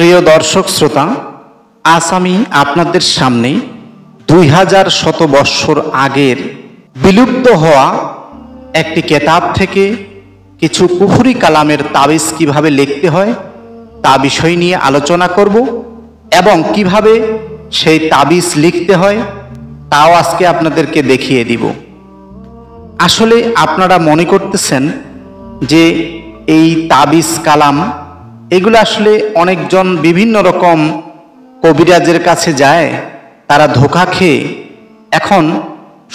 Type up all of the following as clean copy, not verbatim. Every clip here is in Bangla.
প্রিয় দর্শক শ্রোতা, আজ আমি আপনাদের সামনে 2000 শতবর্ষর আগের বিলুপ্ত হওয়া একটি কেতাব থেকে কিছু কুফরি কালামের তাবিজ কিভাবে লিখতে হয় তা বিষয় নিয়ে আলোচনা করব এবং কিভাবে সেই তাবিজ লিখতে হয় তাও আজকে আপনাদেরকে দেখিয়ে দিব। আসলে আপনারা মনে করতেছেন যে এই তাবিজ কালাম এগুলো আসলে অনেকজন বিভিন্ন রকম কবিরাজের কাছে যায়, তারা ধোঁকা খেয়ে এখন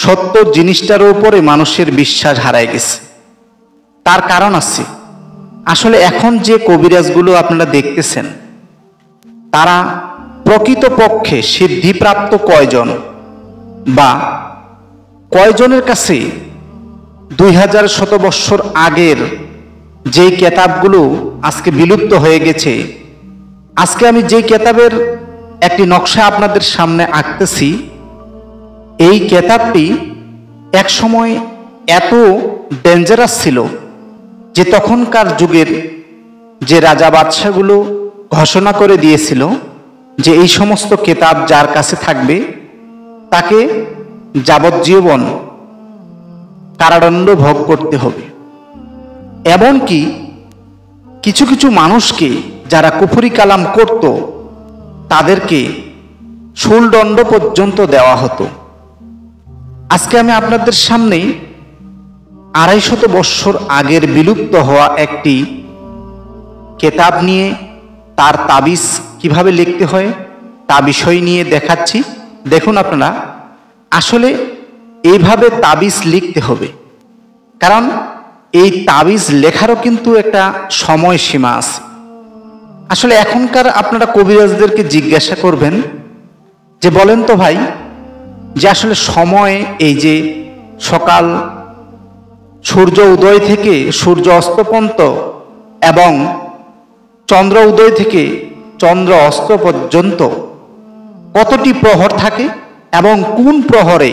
সত্য জিনিসটার উপরে মানুষের বিশ্বাস হারায় গেছে। তার কারণ আছে। আসলে এখন যে কবিরাজগুলো আপনারা দেখতেছেন তারা প্রকৃতপক্ষে সিদ্ধিপ্রাপ্ত কয়জন বা কয়জনের কাছে 2000 শতবর্ষর আগের যেই কেতাবগুলো আজকে বিলুপ্ত হয়ে গেছে, আজকে আমি যেই কেতাবের একটি নকশা আপনাদের সামনে আঁকতেছি, এই কেতাবটি এক সময় এত ডেঞ্জারাস ছিল যে তখনকার যুগের যে রাজা বাদশাগুলো ঘোষণা করে দিয়েছিল যে এই সমস্ত কেতাব যার কাছে থাকবে তাকে যাবজ্জীবন কারাদণ্ড ভোগ করতে হবে। এমনকি কিছু কিছু মানুষকে যারা কুফরি কালাম করত তাদেরকে শুলদণ্ড পর্যন্ত দেওয়া হতো। আজকে আমি আপনাদের সামনে 250 বৎসর আগের বিলুপ্ত হওয়া একটি কেতাব নিয়ে তার তাবিজ কিভাবে লিখতে হয় তা বিষয় নিয়ে দেখাচ্ছি। দেখুন আপনারা, আসলে এইভাবে তাবিজ লিখতে হবে, কারণ এই তাবিজ লেখারও কিন্তু একটা সময়সীমা আছে। আসলে এখনকার আপনারা কবিরাজদেরকে জিজ্ঞাসা করবেন যে বলেন তো ভাই, যে আসলে সময় এই যে সকাল সূর্য উদয় থেকে সূর্য অস্ত পর্যন্ত এবং চন্দ্র উদয় থেকে চন্দ্র অস্ত পর্যন্ত কতটি প্রহর থাকে এবং কোন প্রহরে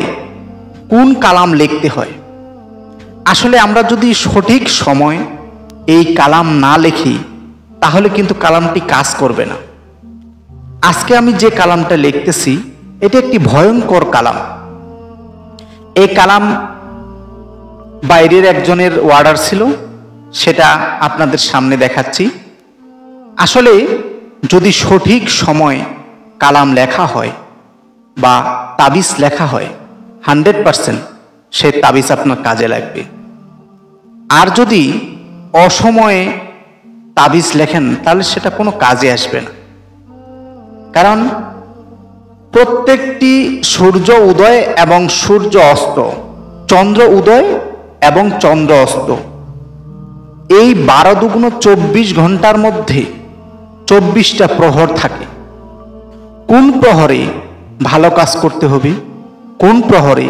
কোন কালাম লিখতে হয়। আসলে আমরা যদি সঠিক সময় এই কালাম না লিখি তাহলে কিন্তু কালামটি কাজ করবে না। আজকে আমি যে কালামটা লিখতেছি এটা একটি ভয়ঙ্কর কালাম। এই কালাম বাইরের একজনের অর্ডার ছিল, সেটা আপনাদের সামনে দেখাচ্ছি। আসলে যদি সঠিক সময় কালাম লেখা হয় বা তাবিজ লেখা হয় 100% সে তাবিজ আপনার কাজে লাগবে। আর যদি অসময়ে তাবিজ লেখেন তাহলে সেটা কোনো কাজে আসবে না। কারণ প্রত্যেকটি সূর্য উদয় এবং সূর্য অস্ত, চন্দ্র উদয় এবং চন্দ্র অস্ত, এই 12 দুগুণ 24 ঘন্টার মধ্যে 24টা প্রহর থাকে। কোন প্রহরে ভালো কাজ করতে হবে, কোন প্রহরে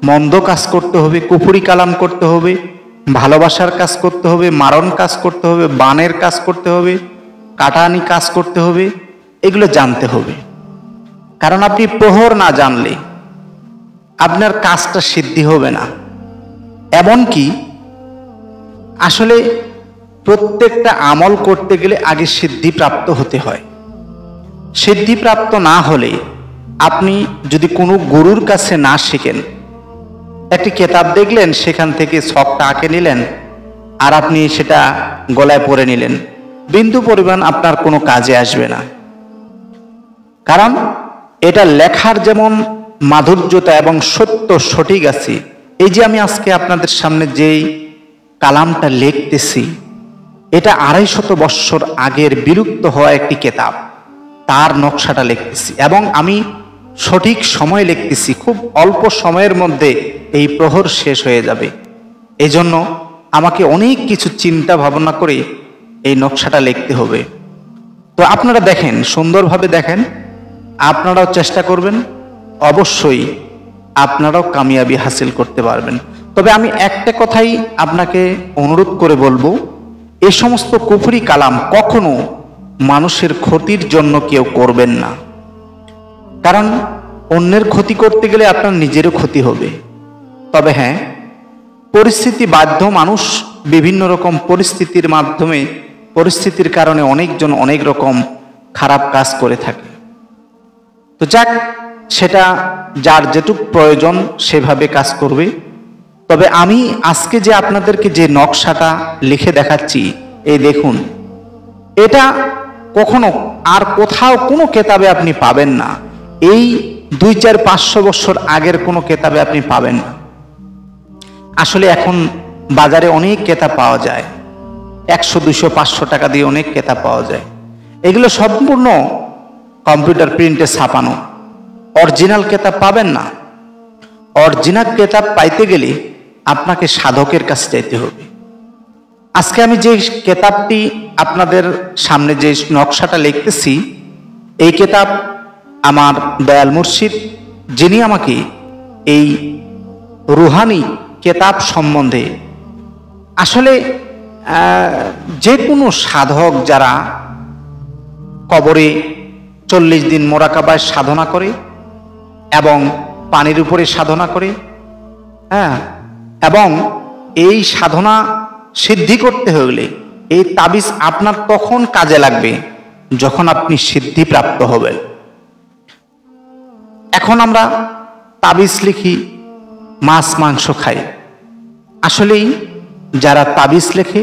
মন্দ কাজ করতে হবে, কুফরি কালাম করতে হবে, ভালোবাসার কাজ করতে হবে, মারণ কাজ করতে হবে, বানের কাজ করতে হবে, কাটানি কাজ করতে হবে, এগুলো জানতে হবে। কারণ আপনি প্রহর না জানলে আপনার কাজটা সিদ্ধি হবে না। এমনকি আসলে প্রত্যেকটা আমল করতে গেলে আগে সিদ্ধিপ্রাপ্ত হতে হয়। সিদ্ধিপ্রাপ্ত না হলে আপনি যদি কোনো গুরুর কাছে না শিখেন, একটি কেতাব দেখলেন সেখান থেকে ছকটা আঁকে নিলেন আর আপনি সেটা গলায় পরে নিলেন, বিন্দু পরিমাণ আপনার কোনো কাজে আসবে না। কারণ এটা লেখার যেমন মাধুর্যতা এবং সত্য সঠিক আছে, এই যে আমি আজকে আপনাদের সামনে যেই কালামটা লিখতেছি এটা 250 বৎসর আগের বিলুপ্ত হওয়া একটি কেতাব, তার নকশাটা লিখতেছি এবং আমি সঠিক সময় লিখতেছি। খুব অল্প সময়ের মধ্যে এই প্রহর শেষ হয়ে যাবে। এজন্য আমাকে অনেক কিছু চিন্তা ভাবনা করে এই নকশাটা লিখতে হবে। তো আপনারা দেখেন, সুন্দরভাবে দেখেন, আপনারাও চেষ্টা করবেন, অবশ্যই আপনারাও কামিয়াবি হাসিল করতে পারবেন। তবে আমি একটা কথাই আপনাকে অনুরোধ করে বলবো, এ সমস্ত কুফরি কালাম কখনো মানুষের ক্ষতির জন্য কেউ করবেন না। কারণ অন্যের ক্ষতি করতে গেলে আপনার নিজেরও ক্ষতি হবে। তবে হ্যাঁ, পরিস্থিতি বাধ্য, মানুষ বিভিন্ন রকম পরিস্থিতির মাধ্যমে পরিস্থিতির কারণে অনেকজন অনেক রকম খারাপ কাজ করে থাকে। তো যাক, সেটা যার যেটুক প্রয়োজন সেভাবে কাজ করবে। তবে আমি আজকে যে আপনাদেরকে যে নকশাটা লিখে দেখাচ্ছি, এই দেখুন, এটা কখনো আর কোথাও কোনো কেতাবে আপনি পাবেন না। এই 200-500 বছর আগের কোনো কেতাবে আপনি পাবেন না। আসলে এখন বাজারে অনেক কেতাব পাওয়া যায়, 100, 200, 500 টাকা দিয়ে অনেক কেতাব পাওয়া যায়। এগুলো সম্পূর্ণ কম্পিউটার প্রিন্টে ছাপানো, অরিজিনাল কেতাব পাবেন না। অরিজিনাল কেতাব পাইতে গেলে আপনাকে সাধকের কাছে যাইতে হবে। আজকে আমি যে কেতাবটি আপনাদের সামনে যে নকশাটা লিখতেছি, এই কেতাব আমার দয়াল মুর্শিদ, যিনি আমাকে এই রুহানি কেতাব সম্বন্ধে, আসলে যে কোনো সাধক যারা কবরে 40 দিন মোরাকাবায় সাধনা করে এবং পানির উপরে সাধনা করে, এবং এই সাধনা সিদ্ধি করতে হলে এই তাবিজ আপনার তখন কাজে লাগবে যখন আপনি সিদ্ধি প্রাপ্ত হবেন। এখন আমরা তাবিজ লিখি, মাছ মাংস খাই। আসলেই যারা তাবিজ লেখে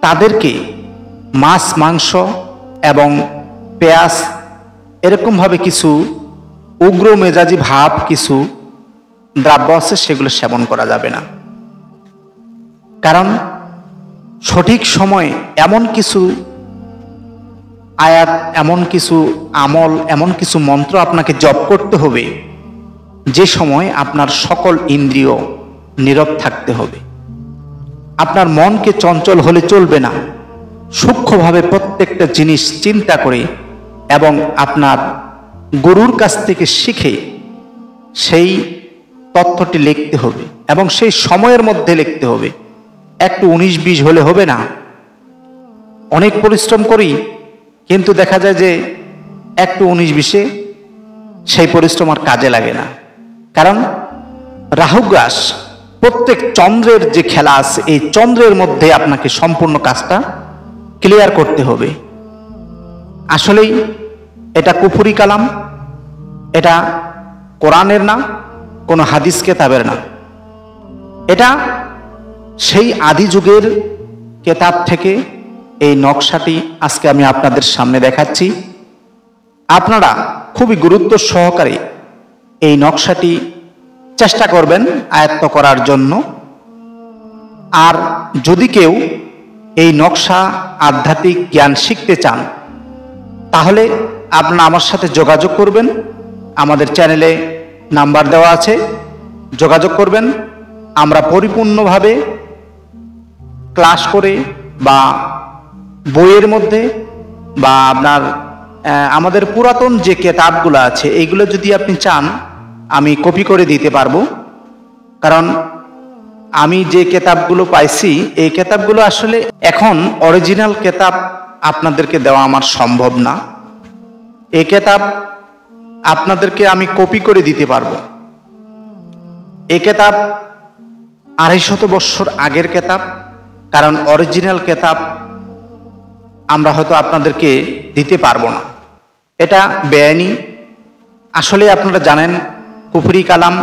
তাদেরকে মাছ মাংস এবং পেঁয়াজ এরকমভাবে কিছু উগ্র মেজাজি ভাব কিছু দ্রব্য আছে, সেগুলো সেবন করা যাবে না। কারণ সঠিক সময়ে এমন কিছু আয়াত, এমন কিছু আমল, এমন কিছু মন্ত্র আপনাকে জপ করতে হবে যে সময় আপনার সকল ইন্দ্রিয় নীরব থাকতে হবে। আপনার মনকে চঞ্চল হলে চলবে না। সূক্ষ্মভাবে প্রত্যেকটা জিনিস চিন্তা করে এবং আপনার গুরুর কাছ থেকে শিখে সেই তথ্যটি লিখতে হবে এবং সেই সময়ের মধ্যে লিখতে হবে। একটু 19-20 হলে হবে না। অনেক পরিশ্রম করি, কিন্তু দেখা যায় যে একটু 19-20-এ সেই পরিশ্রম আর কাজে লাগে না। কারণ রাহুগ্রাস, প্রত্যেক চন্দ্রের যে খেলা আছে, এই চন্দ্রের মধ্যে আপনাকে সম্পূর্ণ কাজটা ক্লিয়ার করতে হবে। আসলেই এটা কুফরি কালাম, এটা কোরআনের না, কোনো হাদিস কেতাবের না। এটা সেই আদি যুগের কেতাব থেকে এই নকশাটি আজকে আমি আপনাদের সামনে দেখাচ্ছি। আপনারা খুবই গুরুত্ব সহকারে এই নকশাটি চেষ্টা করবেন আয়ত্ত করার জন্য। আর যদি কেউ এই নকশা আধ্যাত্মিক জ্ঞান শিখতে চান, তাহলে আপনারা আমার সাথে যোগাযোগ করবেন। আমাদের চ্যানেলে নাম্বার দেওয়া আছে, যোগাযোগ করবেন। আমরা পরিপূর্ণভাবে ক্লাস করে বা বইয়ের মধ্যে বা আপনার আমাদের পুরাতন যে কেতাবগুলো আছে, এইগুলো যদি আপনি চান আমি কপি করে দিতে পারবো। কারণ আমি যে কেতাবগুলো পাইছি, এই কেতাবগুলো আসলে এখন অরিজিনাল কেতাব আপনাদেরকে দেওয়া আমার সম্ভব না। এই কেতাব আপনাদেরকে আমি কপি করে দিতে পারবো। এই কেতাব 250 বছর আগের কেতাব। কারণ অরিজিনাল কেতাব আমরা হয়তো আপনাদেরকে দিতে পারবো না, এটা বেআইনি। আসলে আপনারা জানেন কুফরি কালাম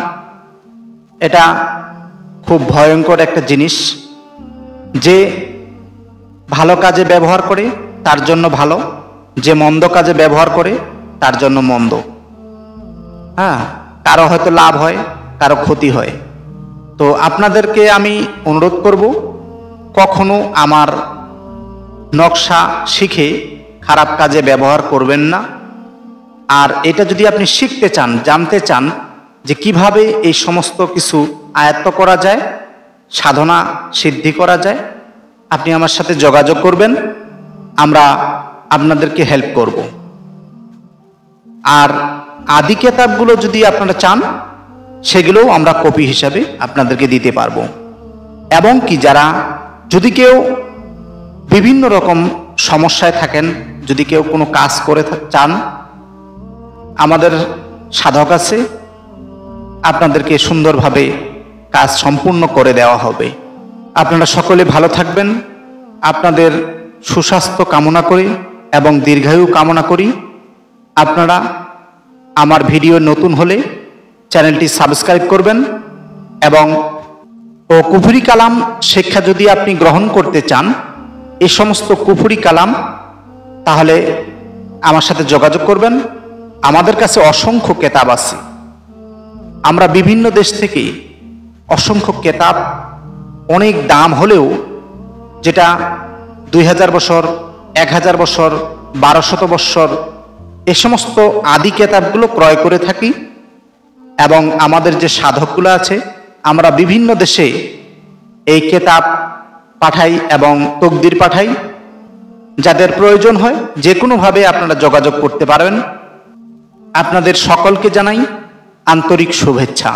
এটা খুব ভয়ঙ্কর একটা জিনিস। যে ভালো কাজে ব্যবহার করে তার জন্য ভালো, যে মন্দ কাজে ব্যবহার করে তার জন্য মন্দ। কারো হয়তো লাভ হয়, কারো ক্ষতি হয়। তো আপনাদেরকে আমি অনুরোধ করব, কখনো আমার নকশা শিখে খারাপ কাজে ব্যবহার করবেন না। আর এটা যদি আপনি শিখতে চান, জানতে চান যে কিভাবে এই সমস্ত কিছু আয়ত্ত করা যায়, সাধনা সিদ্ধি করা যায়, আপনি আমার সাথে যোগাযোগ করবেন, আমরা আপনাদেরকে হেল্প করব। আর আদি কেতাবগুলো যদি আপনারা চান, সেগুলোও আমরা কপি হিসাবে আপনাদেরকে দিতে পারবো। এবং কি যারা, যদি কেউ বিভিন্ন রকম সমস্যায় থাকেন, যদি কেউ কোনো কাজ করে চান, আমাদের সাধক আছে, আপনাদেরকে সুন্দরভাবে কাজ সম্পূর্ণ করে দেওয়া হবে। আপনারা সকলে ভালো থাকবেন। আপনাদের সুস্বাস্থ্য কামনা করে এবং দীর্ঘায়ু কামনা করি। আপনারা আমার ভিডিও নতুন হলে চ্যানেলটি সাবস্ক্রাইব করবেন এবং কুফরি কালাম শিক্ষা যদি আপনি গ্রহণ করতে চান, এই সমস্ত কুফরি কালাম, তাহলে আমার সাথে যোগাযোগ করবেন। আমাদের কাছে অসংখ্য কেতাব আছে। আমরা বিভিন্ন দেশ থেকে অসংখ্য কেতাব, অনেক দাম হলেও, যেটা 2000 বছর, 1000 বছর, 1200 বছর, এ সমস্ত আদি কেতাবগুলো ক্রয় করে থাকি। এবং আমাদের যে সাধকগুলো আছে, আমরা বিভিন্ন দেশে এই কেতাব পাঠাই এবং তকদির পাঠাই। যাদের প্রয়োজন হয় যে কোনোভাবে আপনারা যোগাযোগ করতে পারেন। আপনাদের সকলকে জানাই আন্তরিক শুভেচ্ছা।